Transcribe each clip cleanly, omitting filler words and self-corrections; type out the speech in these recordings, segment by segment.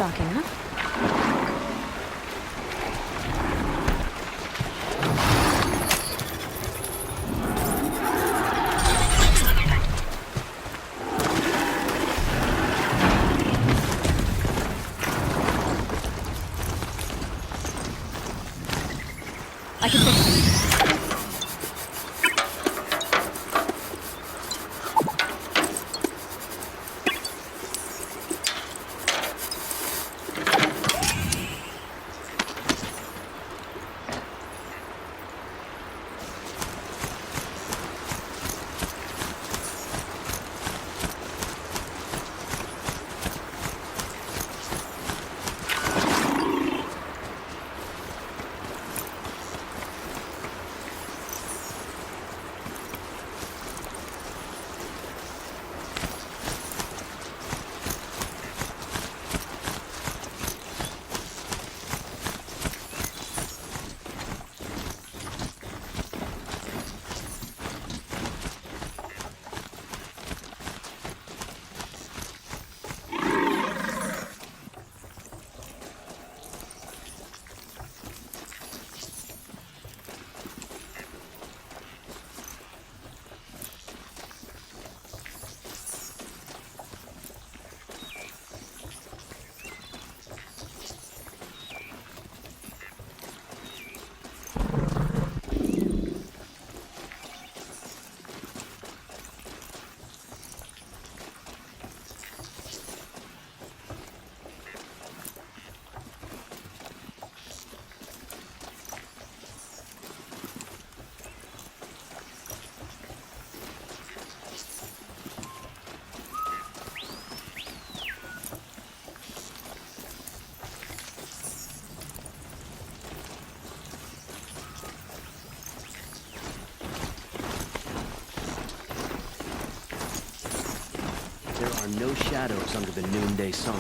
shocking, huh? I can fix it. There are no shadows under the noonday sun.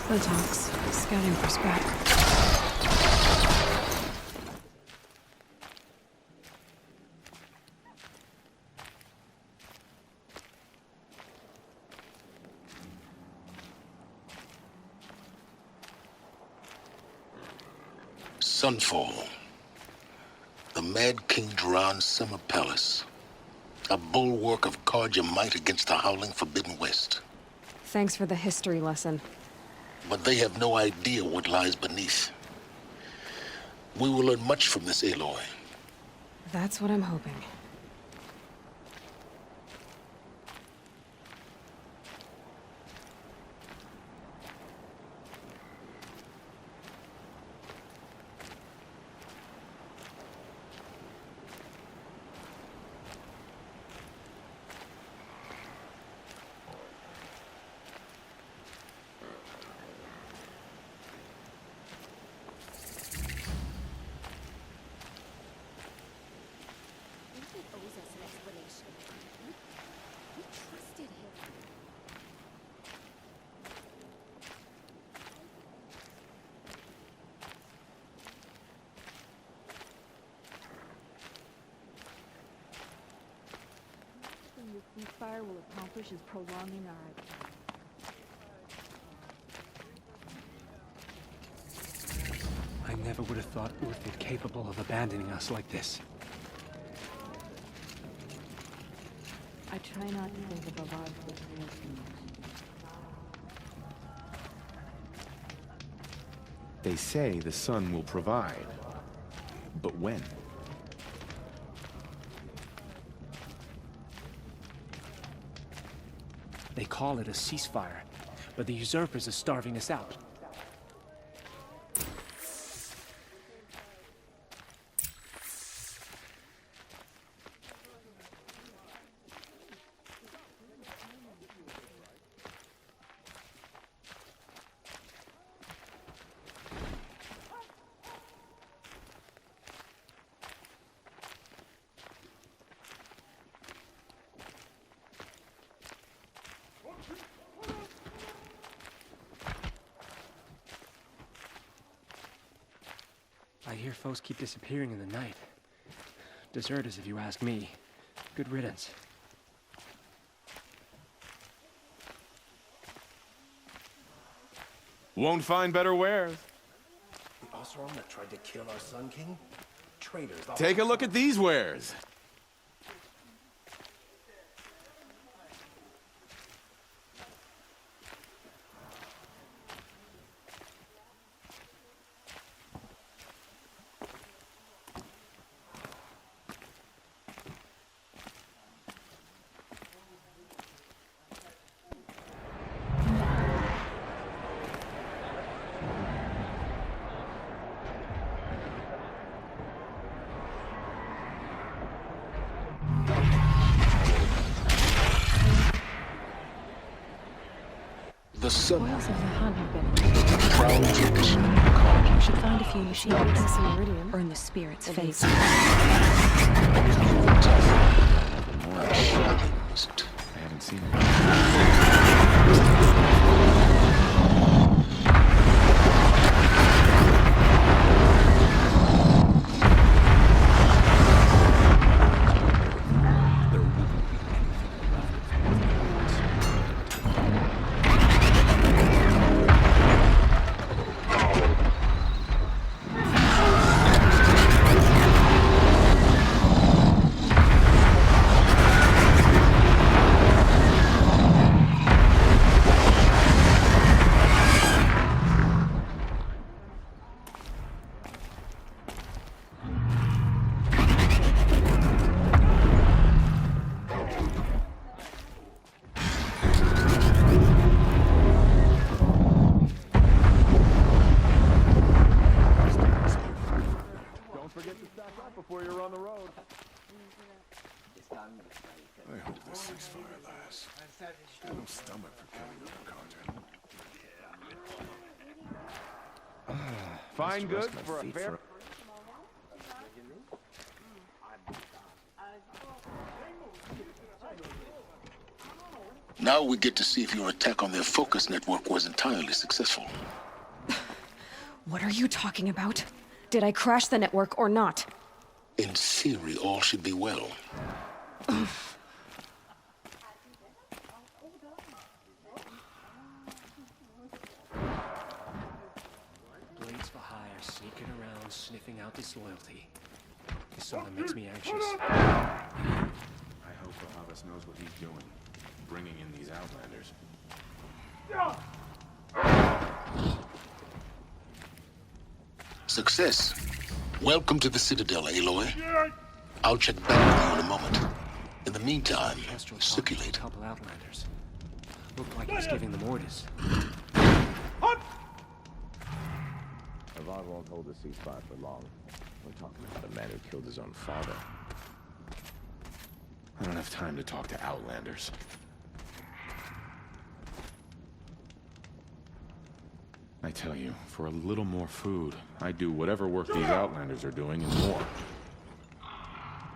Botox. Scouting for scrap. Sunfall. The Mad King Duran's summer palace. A bulwark of Carja might against the howling Forbidden West. Thanks for the history lesson. But they have no idea what lies beneath. We will learn much from this Aloy. That's what I'm hoping. This fire will accomplish is prolonging our... I never would have thought Uthid capable of abandoning us like this. I try not to think of Avad with feelings. They say the sun will provide. But when? They call it a ceasefire, but the usurpers are starving us out. I hear foes keep disappearing in the night. Deserters, if you ask me. Good riddance. Won't find better wares. The Osram that tried to kill our Sun King? Traitors. Take a look at these wares. The Sun Spoils of the hunt have been. proud tradition. We should find a few machines. Some iridium. Earn the spirit's face. I haven't seen it. Before you're on the road. I hope this ceasefire lasts. I have no stomach for killing other content. Fine goods for a fair. Now we get to see if your attack on their focus network was entirely successful. What are you talking about? Did I crash the network or not? In theory, all should be well. Blades for hire, sneaking around, sniffing out disloyalty. This sort of makes me anxious. I hope Bahavas knows what he's doing, bringing in these Outlanders. Success. Welcome to the Citadel, Aloy. I'll check back with you in a moment. In the meantime, Kestrel talked to a circulate. couple Outlanders. Looked like he was giving them orders. Avad won't hold the ceasefire for long. We're talking about a man who killed his own father. I don't have time to talk to Outlanders. I tell you, for a little more food, I'd do whatever work these Outlanders are doing and more.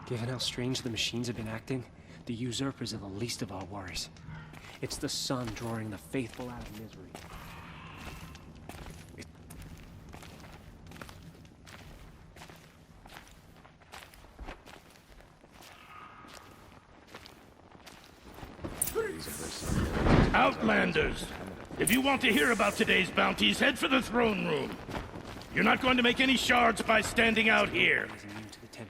Given how strange the machines have been acting, the usurpers are the least of our worries. It's the sun drawing the faithful out of misery. Outlanders! If you want to hear about today's bounties, head for the throne room. You're not going to make any shards by standing out here.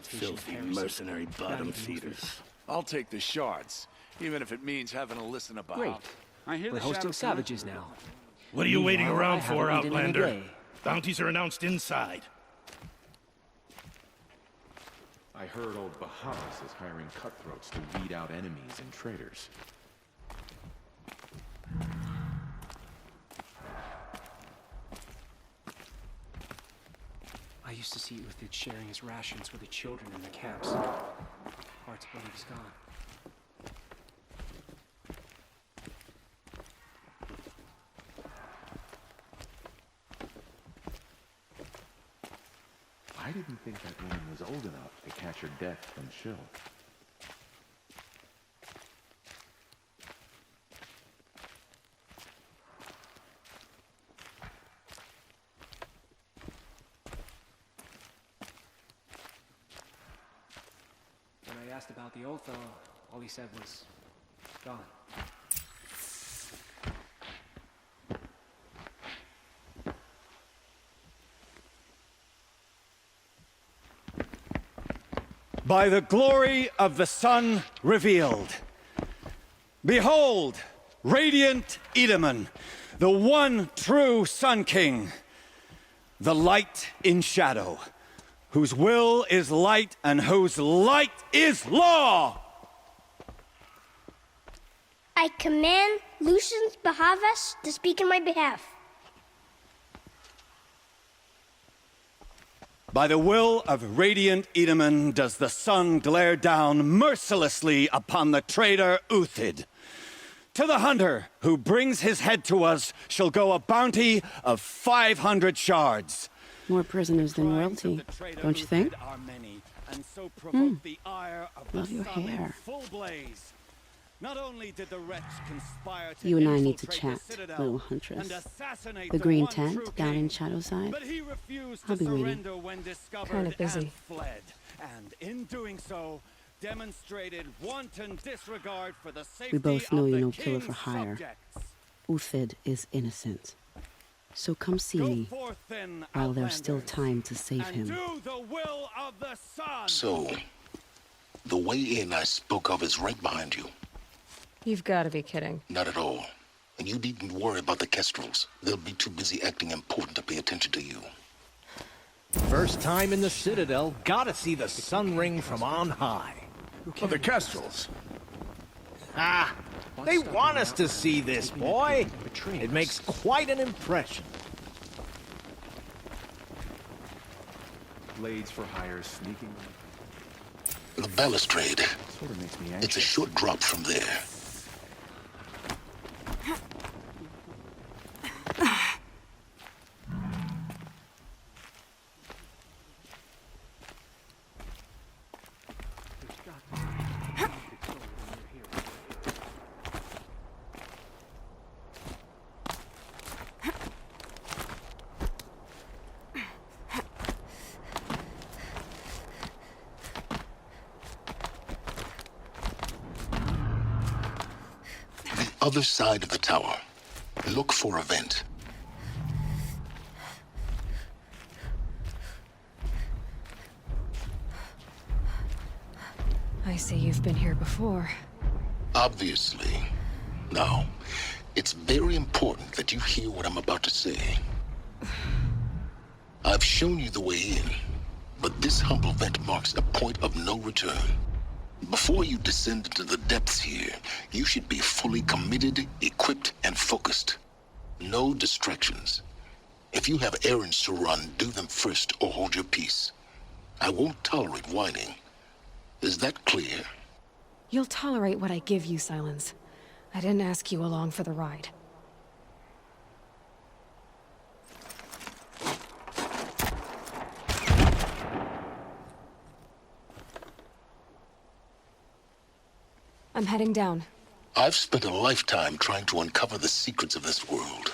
Filthy mercenary bottom feeders. I'll take the shards, even if it means having to listen about. Great. We're hosting savages now. What are you waiting Meanwhile, around I for, haven't eaten in a Outlander? day. Bounties are announced inside. I heard old Bahamas is hiring cutthroats to weed out enemies and traitors. I used to see Uthid sharing his rations with the children in the camps. Hard to believe he's gone. I didn't think that woman was old enough to catch her death from chill. When I asked about the old fellow, all he said was, gone. By the glory of the sun revealed. Behold, radiant Edaman, the one true Sun King, the light in shadow, whose will is light and whose light is law! I command Lucius Bahavas to speak in my behalf. By the will of radiant Edaman does the sun glare down mercilessly upon the traitor Uthid. To the hunter who brings his head to us shall go a bounty of 500 shards. More prisoners than royalty, don't you think? Love your hair. Not only did the wretch conspire to You and I need to infiltrate chat, the citadel little huntress. and assassinate The green one tent true down king, in Shadowside? but he refused I'll to be waiting. surrender when discovered Kinda busy. and fled. And in doing so, demonstrated wanton disregard for the safety We both know of you're the no killer for king's hire. subjects. Uthid is innocent. So come see Go me forth then, while there's still outlanders, time to save and him. do the will of the sun. So, the way in I spoke of is right behind you. You've got to be kidding. Not at all. And you needn't worry about the Kestrels. They'll be too busy acting important to pay attention to you. First time in the Citadel, gotta see the sun ring from on high. Well, the Kestrels. Ah, they want us to see this, boy. It makes quite an impression. Blades for hire sneaking. The balustrade. Sort of makes me It's a anxious. short drop from there. Other side of the tower. Look for a vent. I see you've been here before. Obviously. Now, it's very important that you hear what I'm about to say. I've shown you the way in, but this humble vent marks a point of no return. Before you descend into the depths here, you should be fully committed, equipped, and focused. No distractions. If you have errands to run, do them first or hold your peace. I won't tolerate whining. Is that clear? You'll tolerate what I give you, Silence. I didn't ask you along for the ride. I'm heading down. I've spent a lifetime trying to uncover the secrets of this world.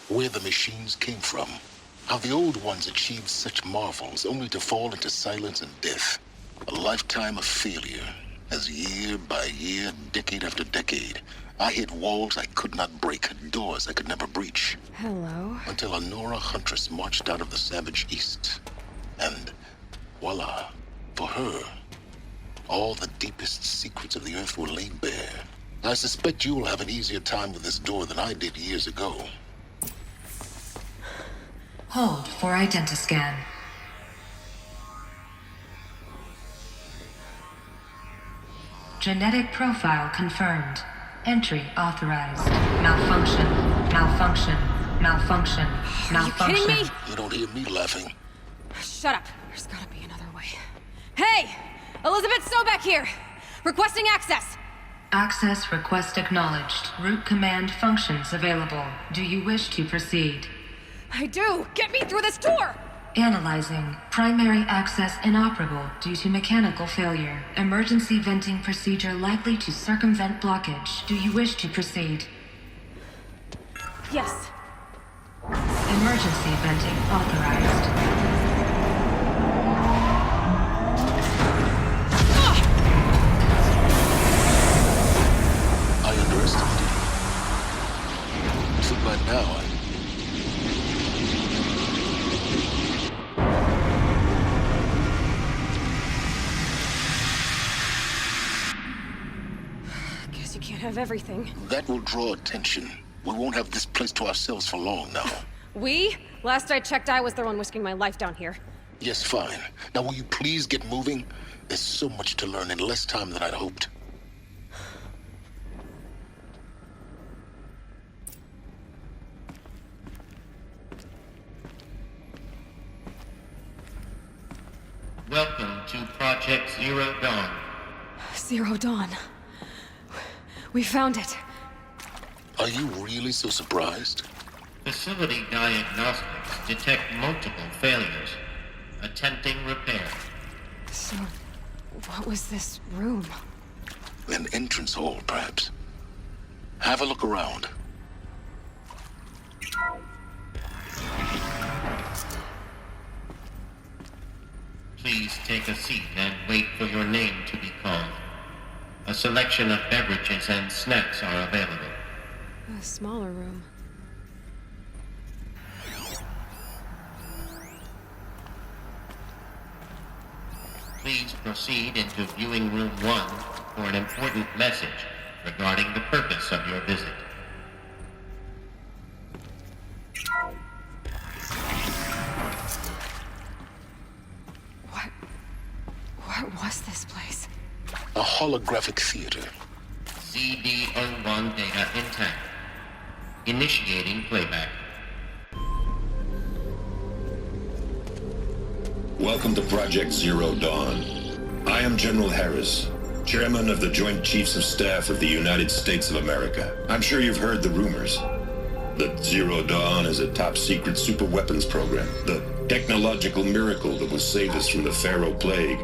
Where the machines came from. How the old ones achieved such marvels only to fall into silence and death. A lifetime of failure. As year by year, decade after decade, I hit walls I could not break, doors I could never breach. Hello. Until a Nora huntress marched out of the savage east. And voila, for her, all the deepest secrets of the earth were laid bare. I suspect you will have an easier time with this door than I did years ago. Hold for identiscan. Genetic profile confirmed. Entry authorized. Malfunction. Malfunction. Malfunction. Are you kidding me? You don't hear me laughing. Shut up. There's gotta be another way. Hey! Elizabeth Sobek here! Requesting access! Access request acknowledged. Root command functions available. Do you wish to proceed? I do! Get me through this door! Analyzing. Primary access inoperable due to mechanical failure. Emergency venting procedure likely to circumvent blockage. Do you wish to proceed? Yes. Emergency venting authorized. I underestimated you. So by now, Guess you can't have everything. that will draw attention. We won't have this place to ourselves for long now. We? Last I checked, I was the one risking my life down here. Yes, fine. Now will you please get moving? There's so much to learn in less time than I'd hoped. Welcome to Project Zero Dawn. Zero Dawn. We found it. Are you really so surprised? Facility diagnostics detect multiple failures. Attempting repair. So, what was this room? An entrance hall, perhaps. Have a look around. Please take a seat and wait for your name to be called. A selection of beverages and snacks are available. A smaller room. Please proceed into viewing room 1 for an important message regarding the purpose of your visit. What was this place? A holographic theater. CD01 data intact. Initiating playback. Welcome to Project Zero Dawn. I am General Harris, Chairman of the Joint Chiefs of Staff of the United States of America. I'm sure you've heard the rumors that Zero Dawn is a top-secret superweapons program, the technological miracle that will save us from the Pharaoh Plague,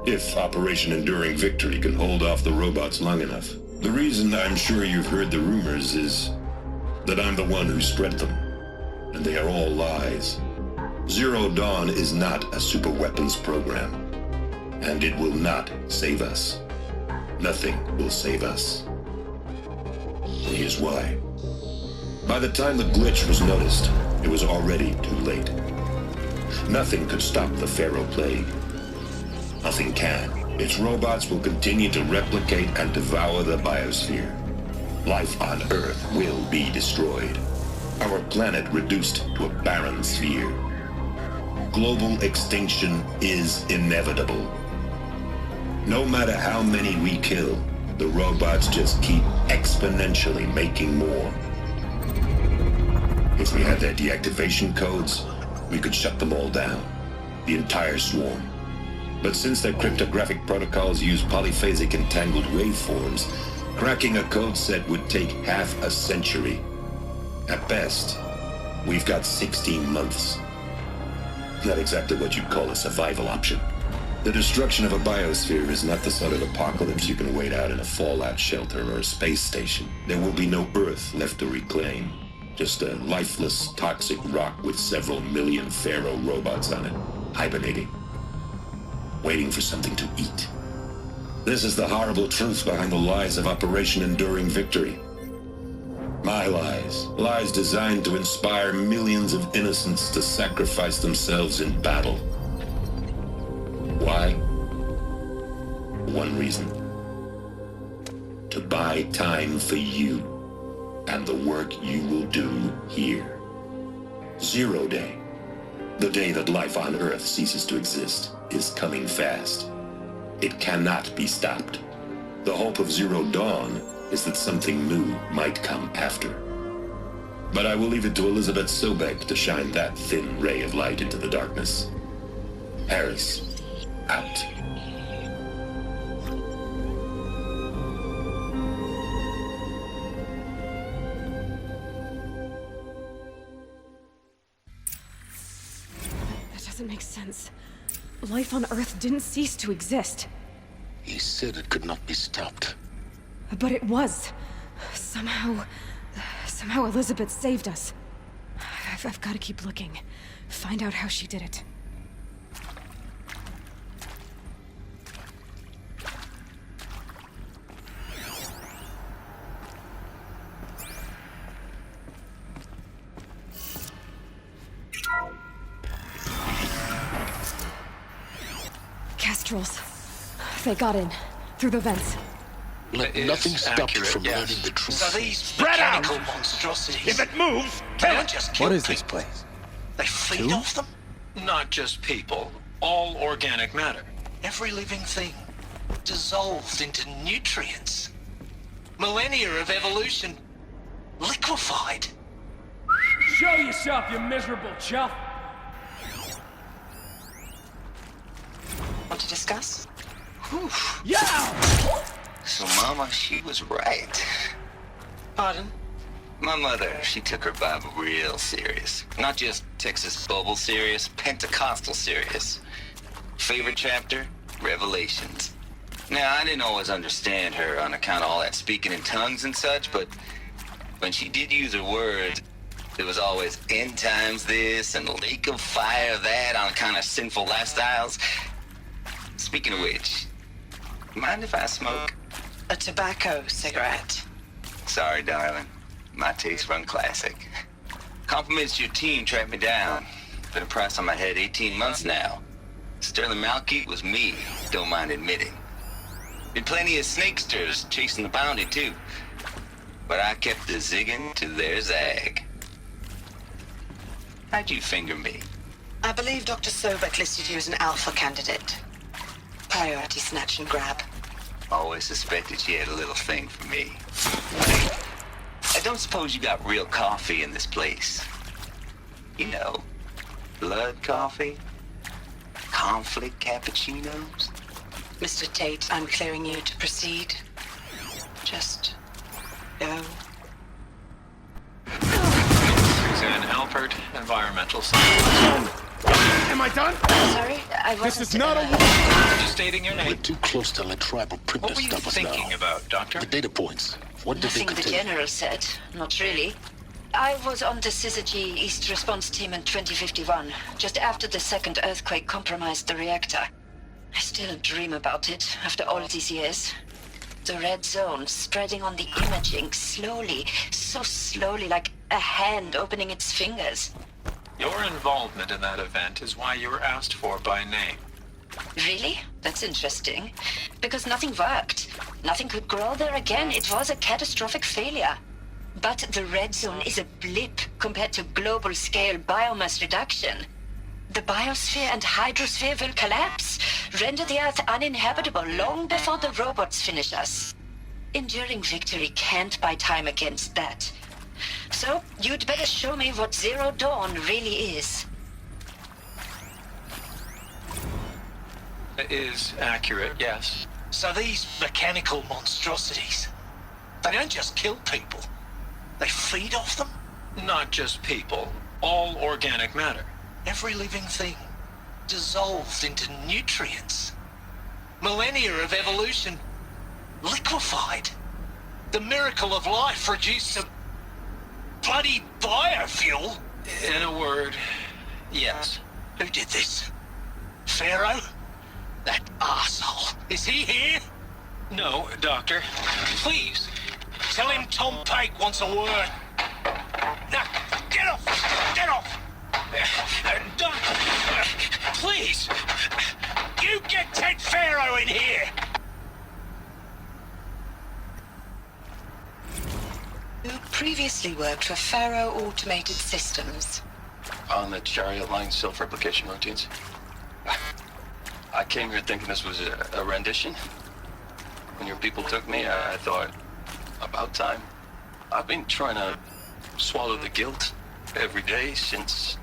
if Operation Enduring Victory can hold off the robots long enough. The reason I'm sure you've heard the rumors is that I'm the one who spread them, and they are all lies. Zero Dawn is not a superweapons program, and it will not save us. Nothing will save us. Here's why. By the time the glitch was noticed, it was already too late. Nothing could stop the Pharaoh Plague. Nothing can. Its robots will continue to replicate and devour the biosphere. Life on Earth will be destroyed. Our planet reduced to a barren sphere. Global extinction is inevitable. No matter how many we kill, the robots just keep exponentially making more. If we had their deactivation codes, we could shut them all down. The entire swarm. But since their cryptographic protocols use polyphasic entangled waveforms, cracking a code set would take half a century. At best, we've got 16 months. Not exactly what you'd call a survival option. The destruction of a biosphere is not the sort of apocalypse you can wait out in a fallout shelter or a space station. There will be no Earth left to reclaim. Just a lifeless, toxic rock with several million Pharaoh robots on it, hibernating, waiting for something to eat. This is the horrible truth behind the lies of Operation Enduring Victory. My lies. Lies designed to inspire millions of innocents to sacrifice themselves in battle. Why? One reason. To buy time for you and the work you will do here. Zero Day, the day that life on Earth ceases to exist, is coming fast. It cannot be stopped. The hope of Zero Dawn is that something new might come after. But I will leave it to Elizabeth Sobek to shine that thin ray of light into the darkness. Harris, out. That doesn't make sense. Life on Earth didn't cease to exist. He said it could not be stopped. But it was. Somehow Elizabeth saved us. I've got to keep looking. Find out how she did it. Kestrels. They got in. Through the vents. Let nothing stop you from learning the truth. So these Spread out! mechanical monstrosities. If it moves, They kill don't it! just kill What is this people. place? They feed off them. Not just people, all organic matter. Every living thing dissolved into nutrients. Millennia of evolution liquefied. Show yourself, you miserable chuff! Want to discuss? Whew. Yeah! So Mama, she was right. Pardon? My mother, she took her Bible real serious. Not just Texas Bible serious, Pentecostal serious. Favorite chapter? Revelations. Now, I didn't always understand her on account of all that speaking in tongues and such, but when she did use her words, there was always end times this and lake of fire that on account of sinful lifestyles. Speaking of which, mind if I smoke? A tobacco cigarette. Sorry, darling. My taste run classic. Compliments to your team tracked me down. Been a price on my head 18 months now. Sterling Malkeet was me, don't mind admitting. Been plenty of snakesters chasing the bounty, too. But I kept the zigging to their zag. How'd you finger me? I believe Dr. Sobek listed you as an alpha candidate. Priority snatch and grab. Always suspected she had a little thing for me. I don't suppose you got real coffee in this place. You know, blood coffee? Conflict cappuccinos? Mr. Tate, I'm clearing you to proceed. Just go. Suzanne Alpert, environmental science. Am I done? Sorry, I wasn't... This is not a... Just stating your We're name. too close to let tribal What printers were you stop us now. thinking about, Doctor? The data points. What did they Nothing the contain? General said. Not really. I was on the Syzygy East Response Team in 2051, just after the second earthquake compromised the reactor. I still dream about it, after all these years. The red zone spreading on the imaging, slowly, so slowly, like a hand opening its fingers. Your involvement in that event is why you were asked for by name. Really? That's interesting. Because nothing worked. Nothing could grow there again. It was a catastrophic failure. But the red zone is a blip compared to global-scale biomass reduction. The biosphere and hydrosphere will collapse, render the Earth uninhabitable long before the robots finish us. Enduring victory can't buy time against that. So, you'd better show me what Zero Dawn really is. It is accurate, yes. So these mechanical monstrosities, they don't just kill people. They feed off them. Not just people, all organic matter. Every living thing dissolved into nutrients. Millennia of evolution liquefied. The miracle of life reduced to bloody biofuel. In a word, yes. Who did this? Pharaoh? That arsehole. Is he here? No, Doctor. Please, tell him Tom Pake wants a word. Now, get off! Get off! Doctor, please! You get Ted Pharaoh in here! You previously worked for Pharaoh Automated Systems. On the chariot line self-replication routines. I came here thinking this was a rendition. When your people took me, I thought, about time. I've been trying to swallow the guilt every day since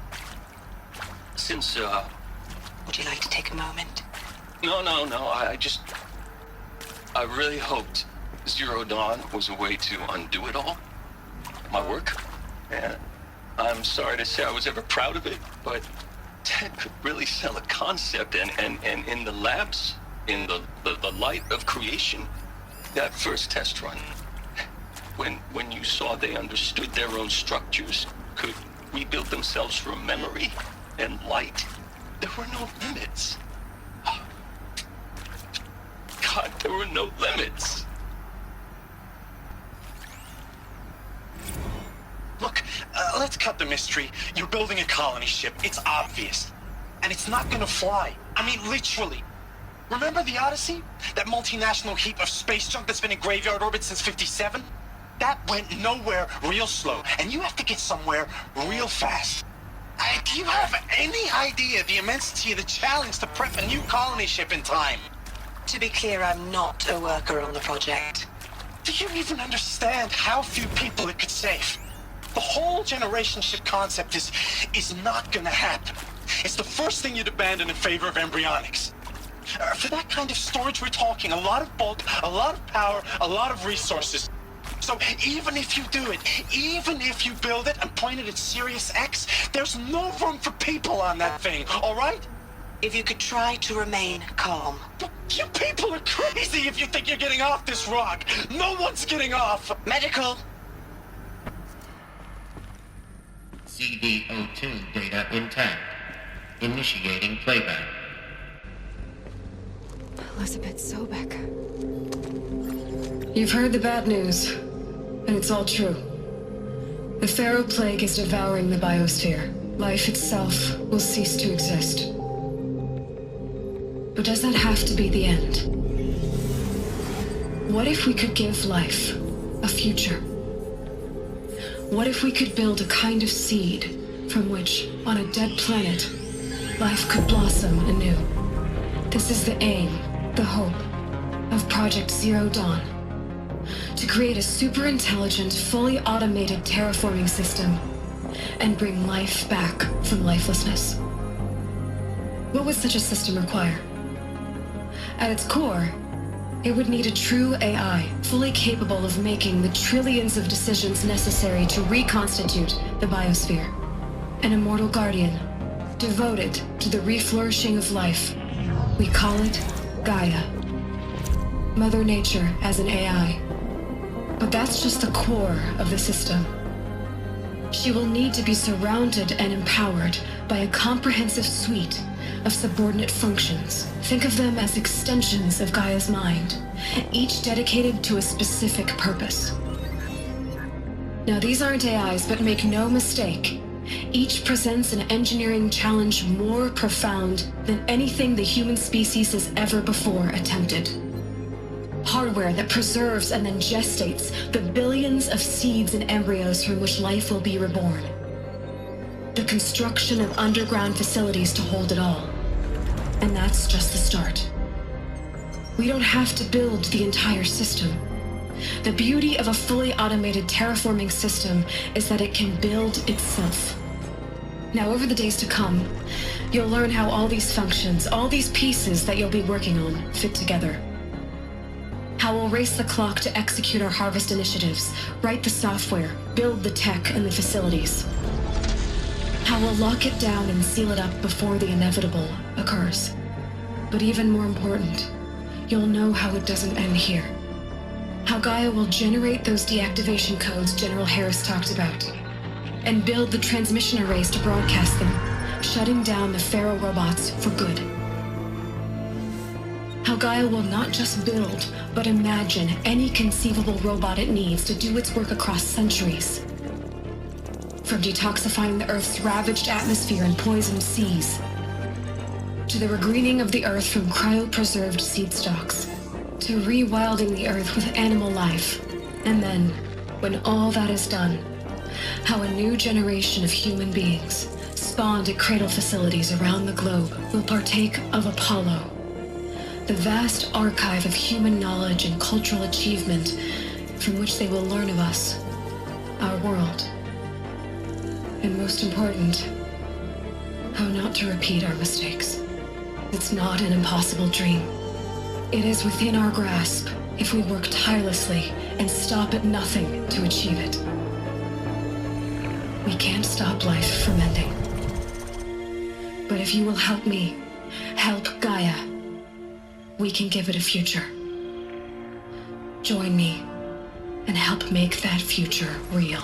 Would you like to take a moment? No. I really hoped Zero Dawn was a way to undo it all. My work. And I'm sorry to say I was ever proud of it, but Ted could really sell a concept, and in the labs, in the light of creation, that first test run, when you saw they understood their own structures, could rebuild themselves from memory and light, there were no limits. God, there were no limits. Look, let's cut the mystery. You're building a colony ship. It's obvious. And it's not gonna fly. I mean, literally. Remember the Odyssey? That multinational heap of space junk that's been in graveyard orbit since 57? That went nowhere real slow. And you have to get somewhere real fast. Do you have any idea the immensity of the challenge to prep a new colony ship in time? To be clear, I'm not a worker on the project. Do you even understand how few people it could save? The whole generation ship concept is not gonna happen. It's the first thing you'd abandon in favor of embryonics. For that kind of storage, we're talking a lot of bulk, a lot of power, a lot of resources. So even if you do it, even if you build it and point it at Sirius X, there's no room for people on that thing, all right? If you could try to remain calm. You people are crazy if you think you're getting off this rock. No one's getting off. Medical. CD02 data intact. Initiating playback. Elizabeth Sobek. You've heard the bad news, and it's all true. The Pharaoh Plague is devouring the biosphere. Life itself will cease to exist. But does that have to be the end? What if we could give life a future? What if we could build a kind of seed from which, on a dead planet, life could blossom anew? This is the aim, the hope, of Project Zero Dawn. To create a super-intelligent, fully automated terraforming system and bring life back from lifelessness. What would such a system require? At its core, it would need a true AI, fully capable of making the trillions of decisions necessary to reconstitute the biosphere. An immortal guardian, devoted to the reflourishing of life. We call it Gaia. Mother Nature as an AI. But that's just the core of the system. She will need to be surrounded and empowered by a comprehensive suite of subordinate functions. Think of them as extensions of Gaia's mind, each dedicated to a specific purpose. Now, these aren't AIs, but make no mistake, each presents an engineering challenge more profound than anything the human species has ever before attempted. Hardware that preserves and then gestates the billions of seeds and embryos from which life will be reborn. The construction of underground facilities to hold it all. And that's just the start. We don't have to build the entire system. The beauty of a fully automated terraforming system is that it can build itself. Now, over the days to come, you'll learn how all these functions, all these pieces that you'll be working on, fit together. How we'll race the clock to execute our harvest initiatives, write the software, build the tech and the facilities. How we'll lock it down and seal it up before the inevitable occurs. But even more important, you'll know how it doesn't end here. How Gaia will generate those deactivation codes General Harris talked about, and build the transmission arrays to broadcast them, shutting down the Pharaoh robots for good. How Gaia will not just build, but imagine any conceivable robot it needs to do its work across centuries. From detoxifying the Earth's ravaged atmosphere and poisoned seas, to the regreening of the Earth from cryopreserved seed stalks, to rewilding the Earth with animal life. And then, when all that is done, how a new generation of human beings, spawned at cradle facilities around the globe, will partake of Apollo, the vast archive of human knowledge and cultural achievement from which they will learn of us, our world. And most important, how not to repeat our mistakes. It's not an impossible dream. It is within our grasp if we work tirelessly and stop at nothing to achieve it. We can't stop life from ending. But if you will help me, help Gaia, we can give it a future. Join me and help make that future real.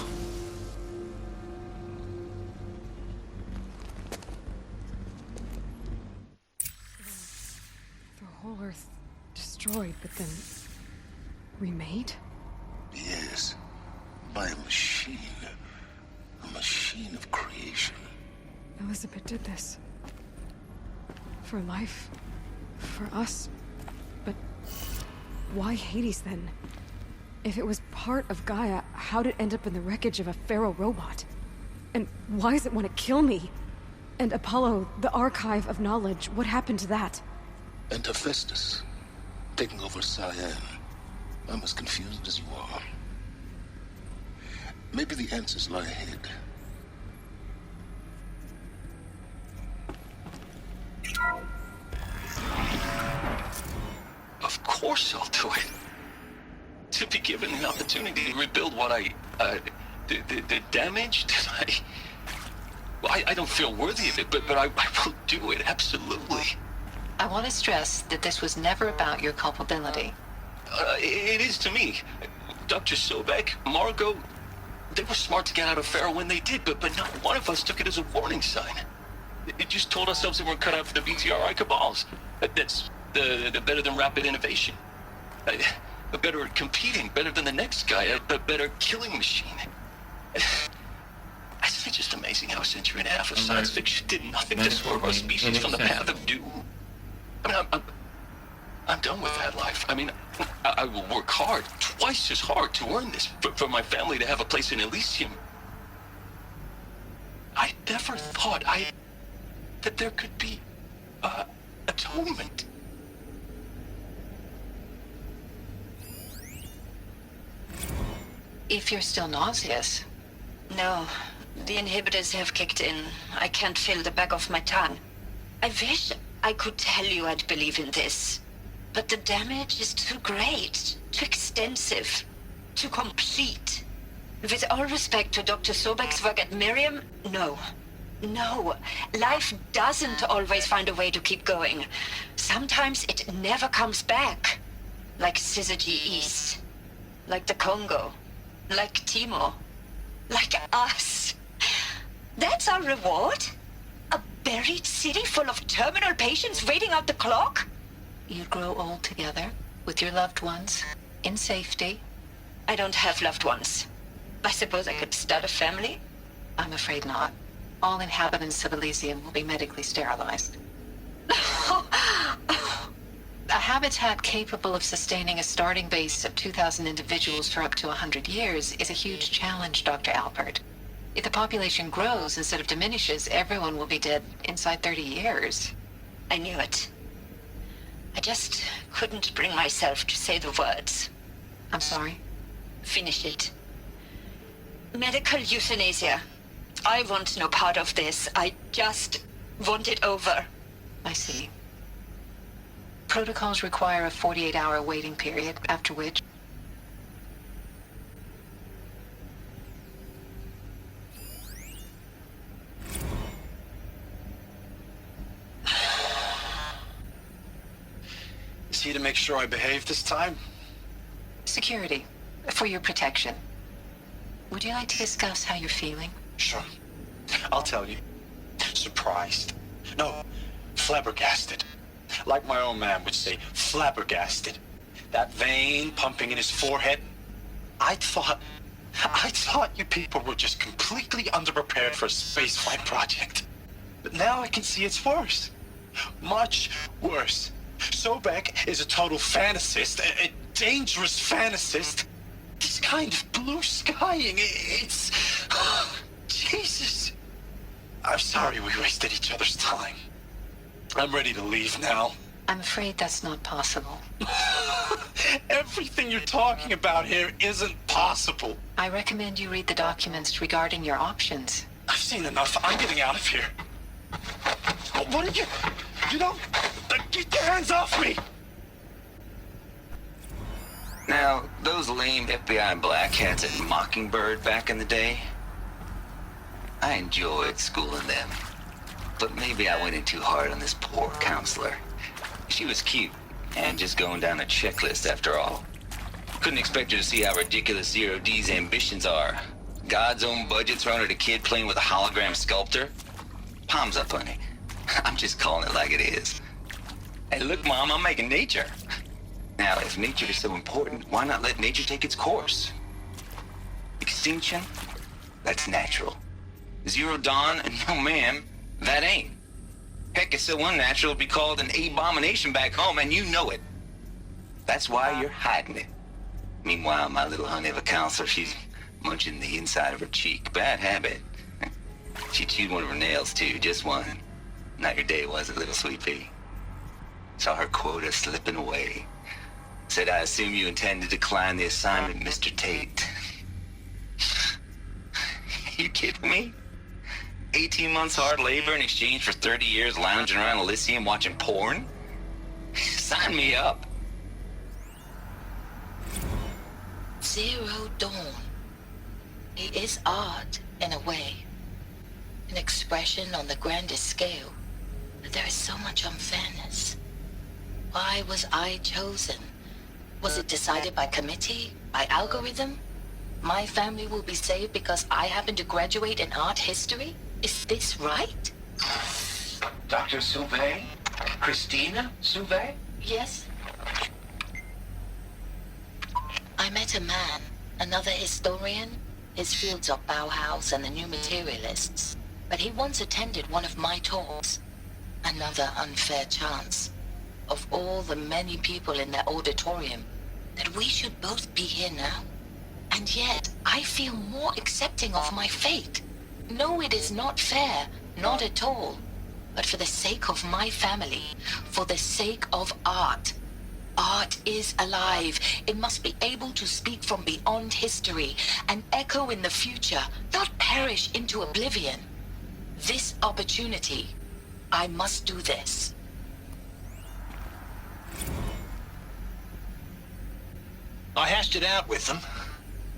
The whole Earth destroyed, but then remade? Yes, by a machine. A machine of creation. Elizabeth did this. For life. For us. But why Hades then? If it was part of Gaia, how'd it end up in the wreckage of a feral robot? And why does it want to kill me? And Apollo, the archive of knowledge, what happened to that? And Hephaestus, taking over Cyan. I'm as confused as you are. Maybe the answers lie ahead. Of course I'll do it. To be given the opportunity to rebuild what the damage that I don't feel worthy of it, but I will do it, absolutely. I want to stress that this was never about your culpability. It is to me. Dr. Sobek, Margot, they were smart to get out of Pharaoh when they did, but not one of us took it as a warning sign. It just told ourselves that we're cut out for the BTRI cabals. That's the better than rapid innovation. Better at competing, better than the next guy, a better killing machine. It's just amazing how a century and a half of science fiction did nothing to swerve our species from the path of doom. I mean, I'm done with that life. I mean, I will work hard, twice as hard to earn this, for my family to have a place in Elysium. I never thought that there could be atonement. If you're still nauseous. No, the inhibitors have kicked in. I can't feel the back of my tongue. I wish I could tell you I'd believe in this. But the damage is too great, too extensive, too complete. With all respect to Dr. Sobek's work at Miriam, no. No, life doesn't always find a way to keep going. Sometimes it never comes back. Like Syzygy East. Like the Congo. Like Timo. Like us. That's our reward? A buried city full of terminal patients waiting out the clock? You grow old together, with your loved ones, in safety. I don't have loved ones. I suppose I could start a family? I'm afraid not. All inhabitants of Elysium will be medically sterilized. A habitat capable of sustaining a starting base of 2,000 individuals for up to 100 years is a huge challenge, Dr. Alpert. If the population grows instead of diminishes, everyone will be dead inside 30 years. I knew it. I just couldn't bring myself to say the words. I'm sorry? Finish it. Medical euthanasia. I want no part of this. I just want it over. I see. Protocols require a 48-hour waiting period, after which... Is he to make sure I behave this time? Security. For your protection. Would you like to discuss how you're feeling? Sure. I'll tell you. Surprised. No, flabbergasted. Like my own man would say, flabbergasted. That vein pumping in his forehead. I thought you people were just completely underprepared for a spaceflight project. But now I can see it's worse. Much worse. Sobek is a total fantasist, a dangerous fantasist. This kind of blue skying, it's... Jesus. I'm sorry we wasted each other's time. I'm ready to leave now. I'm afraid that's not possible. Everything you're talking about here isn't possible. I recommend you read the documents regarding your options. I've seen enough. I'm getting out of here. What are you... You don't... Get your hands off me! Now, those lame FBI black hats at Mockingbird back in the day, I enjoyed schooling them. But maybe I went in too hard on this poor counselor. She was cute, and just going down a checklist after all. Couldn't expect her to see how ridiculous Zero D's ambitions are. God's own budget thrown at a kid playing with a hologram sculptor? Palms up, honey. I'm just calling it like it is. Hey, look, Mom, I'm making nature. Now, if nature is so important, why not let nature take its course? Extinction? That's natural. Zero Dawn? No, ma'am, that ain't. Heck, it's so unnatural it'd be called an abomination back home, and you know it. That's why you're hiding it. Meanwhile, my little honey of a counselor, she's munching the inside of her cheek. Bad habit. She chewed one of her nails, too, just one. Not your day, was it, little sweet pea? Saw her quota slipping away. Said, I assume you intend to decline the assignment, Mr. Tate. You kidding me? 18 months hard labor in exchange for 30 years lounging around Elysium watching porn? Sign me up. Zero Dawn. It is art, in a way. An expression on the grandest scale. But there is so much unfairness. Why was I chosen? Was it decided by committee? By algorithm? My family will be saved because I happen to graduate in art history? Is this right? Dr. Sauvé? Christina Sauvé? Yes. I met a man, another historian. His fields are Bauhaus and the New Materialists. But he once attended one of my talks. Another unfair chance. Of all the many people in that auditorium, that we should both be here now. And yet, I feel more accepting of my fate. No, it is not fair, not at all. But for the sake of my family, for the sake of art. Art is alive. It must be able to speak from beyond history and echo in the future, not perish into oblivion. This opportunity, I must do this. I hashed it out with them,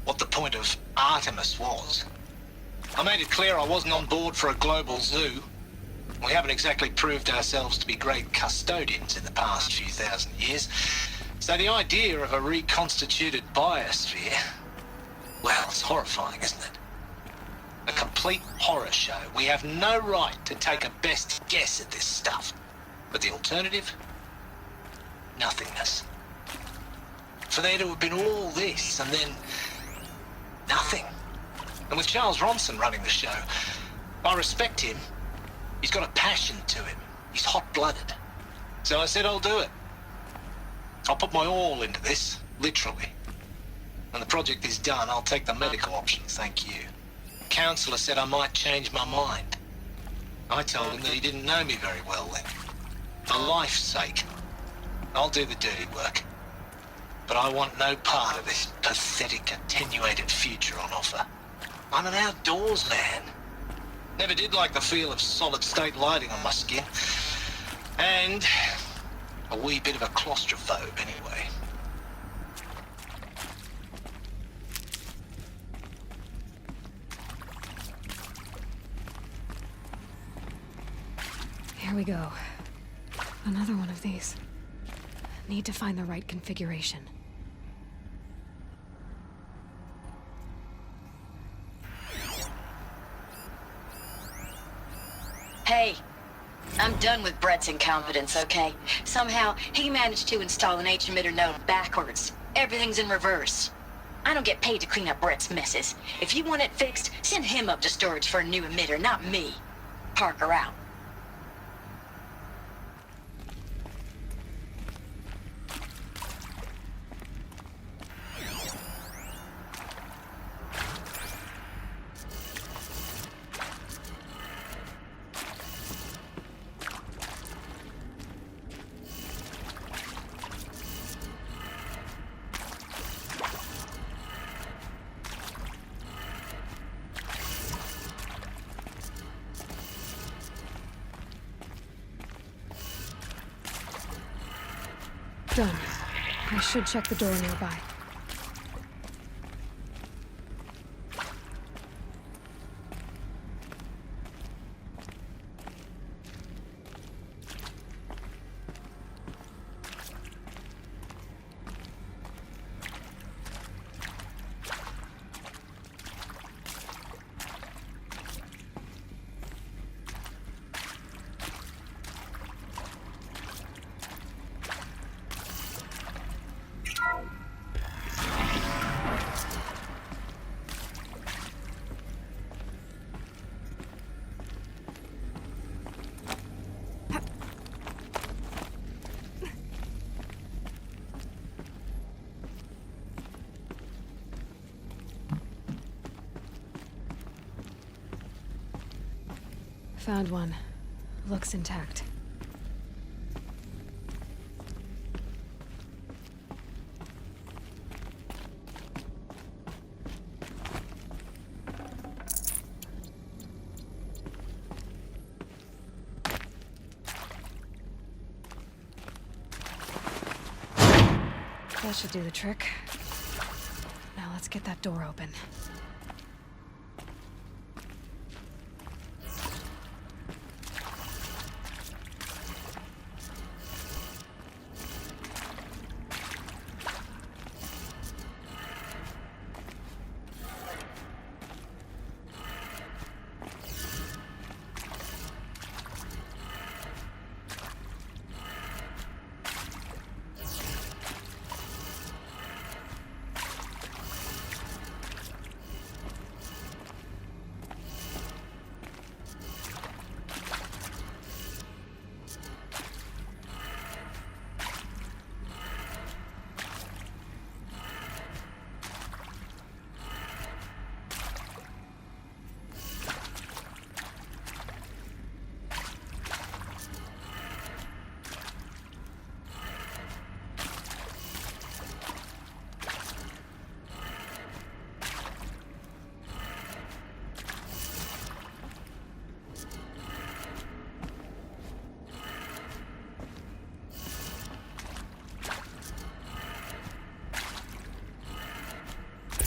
what the point of Artemis was. I made it clear I wasn't on board for a global zoo. We haven't exactly proved ourselves to be great custodians in the past few thousand years. So the idea of a reconstituted biosphere, well, it's horrifying, isn't it? A complete horror show. We have no right to take a best guess at this stuff. But the alternative? Nothingness. For there to have been all this, and then nothing. And with Charles Ronson running the show, I respect him. He's got a passion to him. He's hot-blooded. So I said I'll do it. I'll put my all into this, literally. When the project is done, I'll take the medical option, thank you. The counselor said I might change my mind. I told him that he didn't know me very well then. For life's sake, I'll do the dirty work. But I want no part of this pathetic, attenuated future on offer. I'm an outdoors man. Never did like the feel of solid-state lighting on my skin. And a wee bit of a claustrophobe, anyway. Here we go. Another one of these. Need to find the right configuration. Hey, I'm done with Brett's incompetence, okay? Somehow, he managed to install an H-emitter node backwards. Everything's in reverse. I don't get paid to clean up Brett's messes. If you want it fixed, send him up to storage for a new emitter, not me. Parker out. Done. I should check the door nearby. Found one. Looks intact. That should do the trick. Now let's get that door open.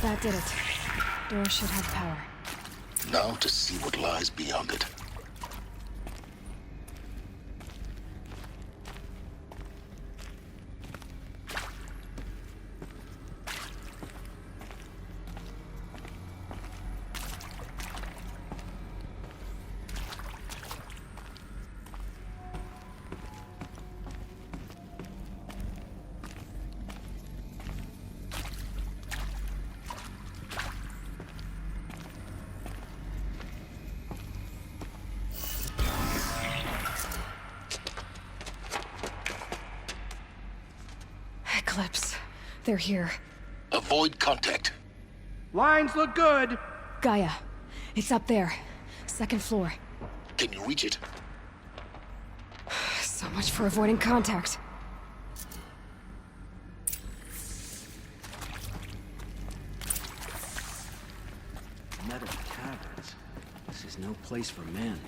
That did it. Door should have power. Now to see what lies beyond it. Eclipse. They're here. Avoid contact. Lines look good. Gaia. It's up there. Second floor. Can you reach it? So much for avoiding contact. Metal caverns. This is no place for men.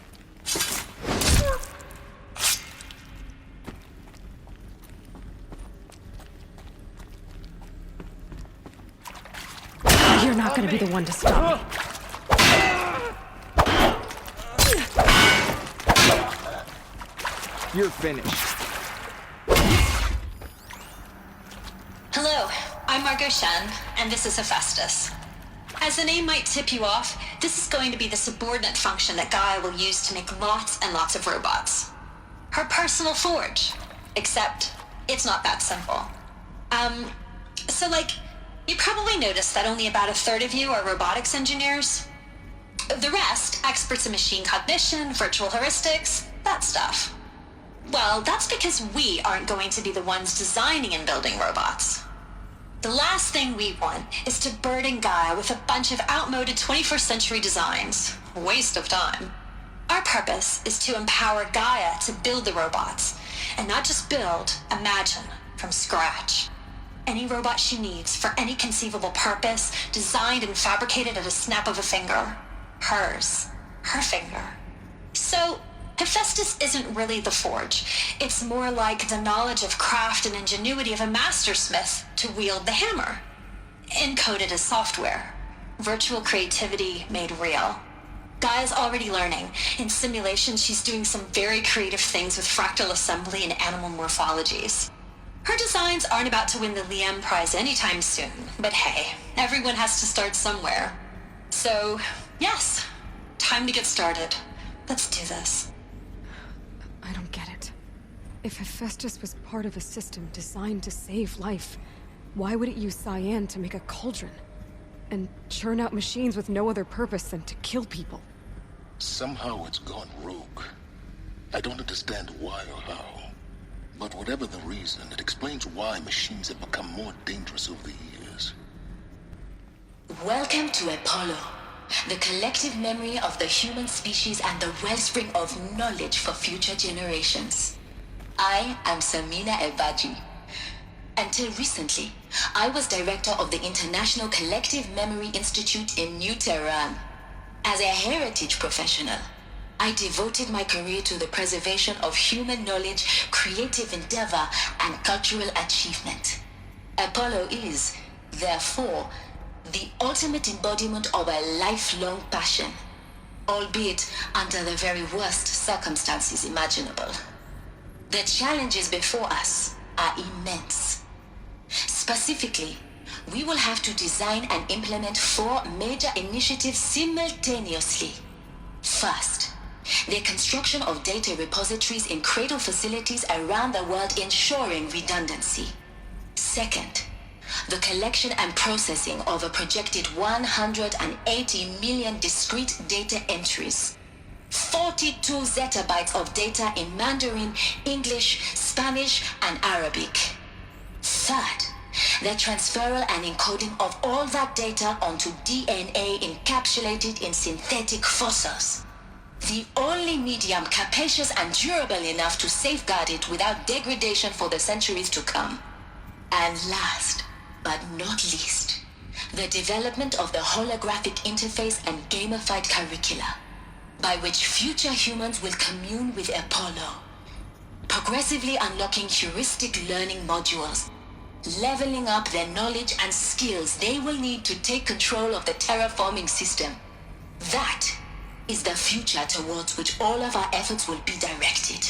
You're not gonna be the one to stop me. You're finished. Hello, I'm Margot Shen, and this is Hephaestus. As the name might tip you off, this is going to be the subordinate function that Gaia will use to make lots and lots of robots. Her personal forge. Except, it's not that simple. You probably noticed that only about a third of you are robotics engineers. The rest, experts in machine cognition, virtual heuristics, that stuff. Well, that's because we aren't going to be the ones designing and building robots. The last thing we want is to burden Gaia with a bunch of outmoded 21st century designs. A waste of time. Our purpose is to empower Gaia to build the robots, and not just build, imagine, from scratch. Any robot she needs for any conceivable purpose, designed and fabricated at a snap of a finger. Hers. Her finger. So, Hephaestus isn't really the forge. It's more like the knowledge of craft and ingenuity of a mastersmith to wield the hammer. Encoded as software. Virtual creativity made real. Gaia's already learning. In simulation, she's doing some very creative things with fractal assembly and animal morphologies. Her designs aren't about to win the Liam Prize anytime soon, but hey, everyone has to start somewhere. So, yes, time to get started. Let's do this. I don't get it. If Hephaestus was part of a system designed to save life, why would it use cyan to make a cauldron? And churn out machines with no other purpose than to kill people? Somehow it's gone rogue. I don't understand why or how. But whatever the reason, it explains why machines have become more dangerous over the years. Welcome to Apollo, the collective memory of the human species and the wellspring of knowledge for future generations. I am Samina Ebaji. Until recently, I was director of the International Collective Memory Institute in New Tehran. As a heritage professional, I devoted my career to the preservation of human knowledge, creative endeavor, and cultural achievement. Apollo is, therefore, the ultimate embodiment of a lifelong passion, albeit under the very worst circumstances imaginable. The challenges before us are immense. Specifically, we will have to design and implement 4 major initiatives simultaneously. First, the construction of data repositories in cradle facilities around the world ensuring redundancy. Second, the collection and processing of a projected 180 million discrete data entries. 42 zettabytes of data in Mandarin, English, Spanish, and Arabic. Third, the transferal and encoding of all that data onto DNA encapsulated in synthetic fossils. The only medium capacious and durable enough to safeguard it without degradation for the centuries to come. And last, but not least, the development of the holographic interface and gamified curricula, by which future humans will commune with Apollo, progressively unlocking heuristic learning modules, leveling up their knowledge and skills they will need to take control of the terraforming system. That is the future towards which all of our efforts will be directed.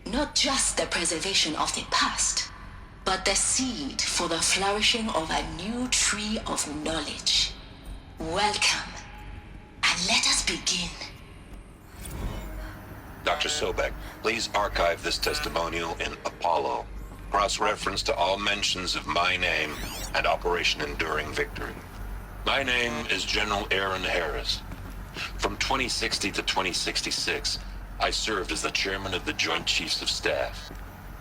Not just the preservation of the past, but the seed for the flourishing of a new tree of knowledge. Welcome, and let us begin. Dr. Sobek, please archive this testimonial in Apollo. Cross-reference to all mentions of my name and Operation Enduring Victory. My name is General Aaron Harris. From 2060 to 2066, I served as the chairman of the Joint Chiefs of Staff,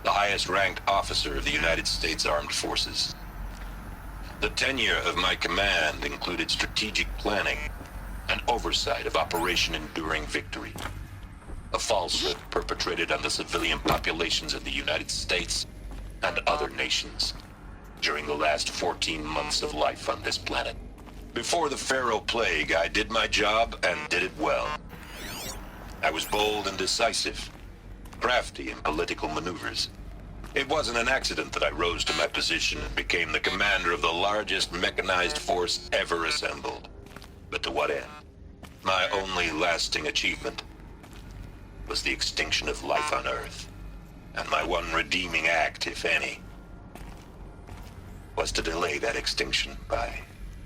the highest-ranked officer of the United States Armed Forces. The tenure of my command included strategic planning and oversight of Operation Enduring Victory, a falsehood perpetrated on the civilian populations of the United States and other nations during the last 14 months of life on this planet. Before the Pharaoh Plague, I did my job and did it well. I was bold and decisive, crafty in political maneuvers. It wasn't an accident that I rose to my position and became the commander of the largest mechanized force ever assembled. But to what end? My only lasting achievement was the extinction of life on Earth. And my one redeeming act, if any, was to delay that extinction by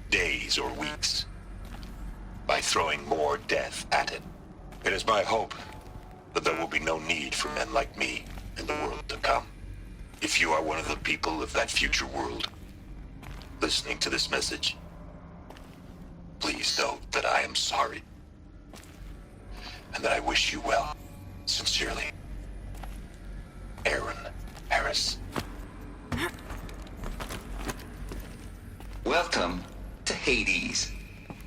days or weeks, by throwing more death at it. It is my hope that there will be no need for men like me in the world to come. If you are one of the people of that future world listening to this message, please note that I am sorry and that I wish you well. Sincerely, Aaron Harris. Welcome to Hades,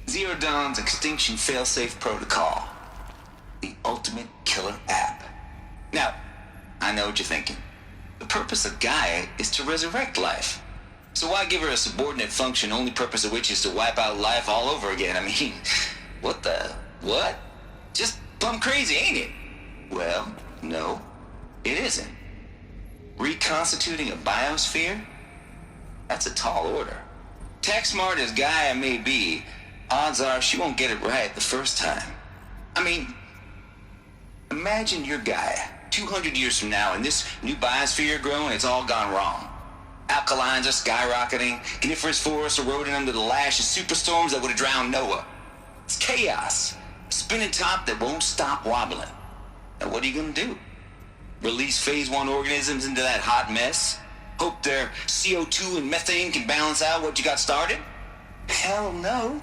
Zero Dawn's extinction failsafe protocol, the ultimate killer app. Now, I know what you're thinking. The purpose of Gaia is to resurrect life. So why give her a subordinate function, only purpose of which is to wipe out life all over again? I mean, what? Just plumb crazy, ain't it? Well, no, it isn't. Reconstituting a biosphere? That's a tall order. Tech smart as Gaia may be, odds are she won't get it right the first time. I mean, imagine you're Gaia, 200 years from now, and this new biosphere growing, it's all gone wrong. Alkalines are skyrocketing, coniferous forests eroding under the lash of superstorms that would have drowned Noah. It's chaos. A spinning top that won't stop wobbling. Now what are you gonna do? Release phase 1 organisms into that hot mess? Hope their CO2 and methane can balance out what you got started? Hell no.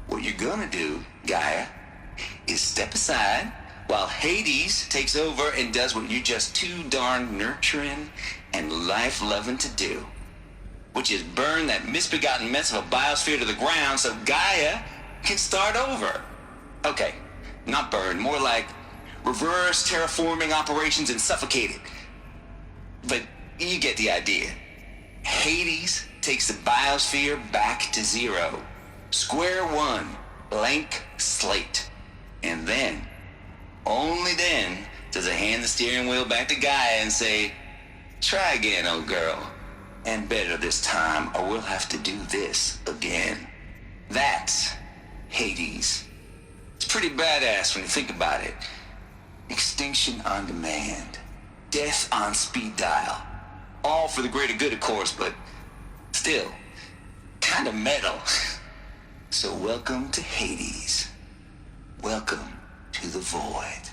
What you're gonna do, Gaia, is step aside while Hades takes over and does what you're just too darn nurturing and life-loving to do, which is burn that misbegotten mess of a biosphere to the ground so Gaia can start over. Okay, not burn, more like reverse terraforming operations and suffocate it. But you get the idea. Hades takes the biosphere back to zero. Square one, blank slate. And then, only then, does it hand the steering wheel back to Gaia and say, try again, old girl. And better this time, or we'll have to do this again. That's Hades. It's pretty badass when you think about it. Extinction on demand. Death on speed dial. All for the greater good, of course, but still, kind of metal. So welcome to Hades. Welcome to the void.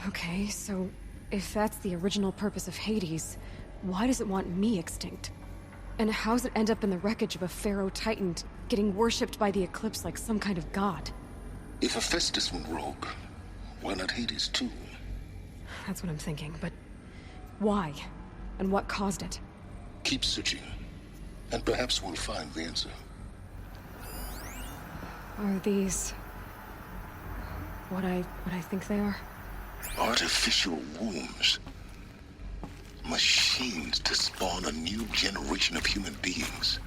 Okay, so if that's the original purpose of Hades, why does it want me extinct? And how's it end up in the wreckage of a pharaoh titan getting worshipped by the Eclipse like some kind of god? If Hephaestus went rogue, why not Hades too? That's what I'm thinking, but why? And what caused it? Keep searching, and perhaps we'll find the answer. Are these what I think they are? Artificial wombs. Machines to spawn a new generation of human beings.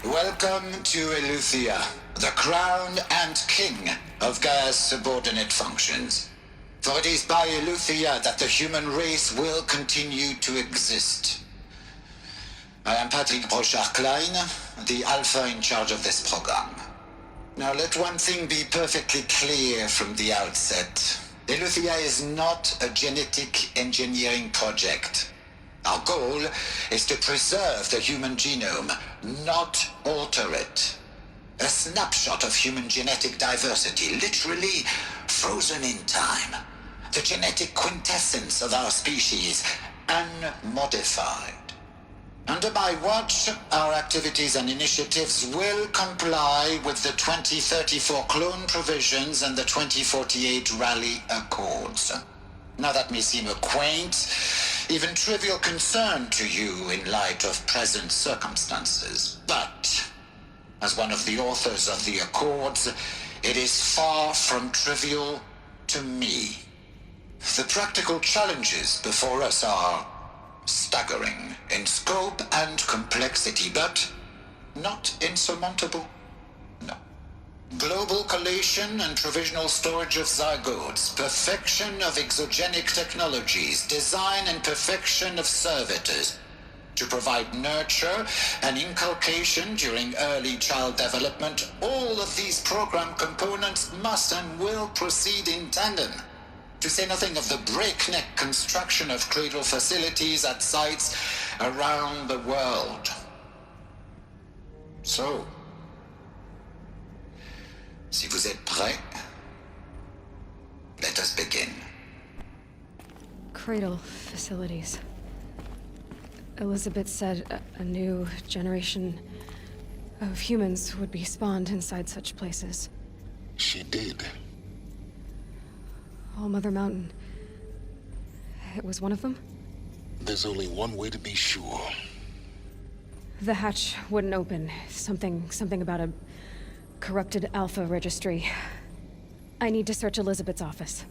Welcome to Eleuthia, the crown and king of Gaia's subordinate functions. For it is by Eleuthia that the human race will continue to exist. I am Patrick Brochard-Klein, the Alpha in charge of this program. Now let one thing be perfectly clear from the outset. Eleuthia is not a genetic engineering project. Our goal is to preserve the human genome, not alter it. A snapshot of human genetic diversity, literally frozen in time. The genetic quintessence of our species, unmodified. Under my watch, our activities and initiatives will comply with the 2034 clone provisions and the 2048 Rally Accords. Now that may seem a quaint, even trivial concern to you in light of present circumstances, but as one of the authors of the Accords, it is far from trivial to me. The practical challenges before us are staggering in scope and complexity, but not insurmountable. No. Global collation and provisional storage of zygotes, perfection of exogenic technologies, design and perfection of servitors to provide nurture and inculcation during early child development. All of these program components must and will proceed in tandem. To say nothing of the breakneck construction of cradle facilities at sites around the world. So, si vous êtes prêts, let us begin. Cradle facilities. Elizabeth said a new generation of humans would be spawned inside such places. She did. All Mother Mountain. It was one of them? There's only one way to be sure. The hatch wouldn't open. Something about a corrupted Alpha registry. I need to search Elizabeth's office.